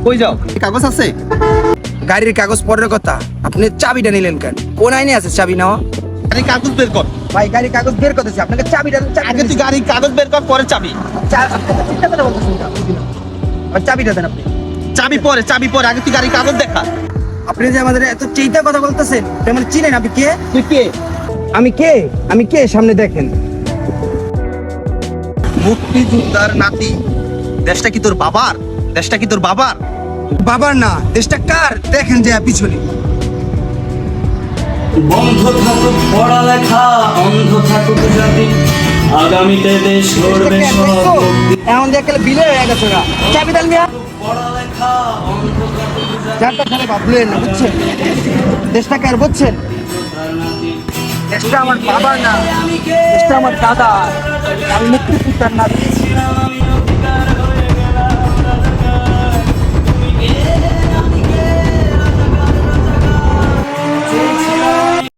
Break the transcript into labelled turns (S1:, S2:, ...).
S1: কই যাও? কাগজ আছে?
S2: গাড়ির কাগজ পরের কথা, আপনি চাবিটা নিলেন কেন? কোন আইনে আছে চাবি নেওয়া?
S1: গাড়ির কাগজ বের কর।
S2: ভাই গাড়ির কাগজ বের করতেছি, আপনাকে চাবিটা
S1: আগে তুই গাড়ির কাগজ বের কর, পরে চাবি।
S2: চিন্তা করে বলতেছেন চাবিটা দেন আপনি।
S1: চাবি পরে, আগে তুই গাড়ির কাগজ দেখা।
S2: আপনি যে আমাদের এত চিন্তা কথা বলতেছেন, মানে চিনেন আপনি কে?
S1: তুই কে?
S2: আমি কে সামনে দেখেন।
S1: মুক্তিযোদ্ধার নাতি। দেশটা কি তোর বাবার? দেশটা কি তোর বাবার?
S2: বাবার না, দেশটা কার দেখেন যে পিছনে।
S3: বন্ধ থাকুক পড়ালেখা, অন্ধ থাকুক জাতি, আগামীতে দেশ গড়বে সব।
S2: এখন দেখলে বিলে হয়ে গেছে না, চাবি দেন মিয়া।
S3: পড়ালেখা, অন্ধ থাকুক জাতি,
S2: চারটা খানে ভাবলেন না, বুঝছেন? দেশটা কার বুঝছেন? দেশটা আমার বাবার না, দেশটা আমার দাদা। আমি মুক্তিযোদ্ধার নাতি।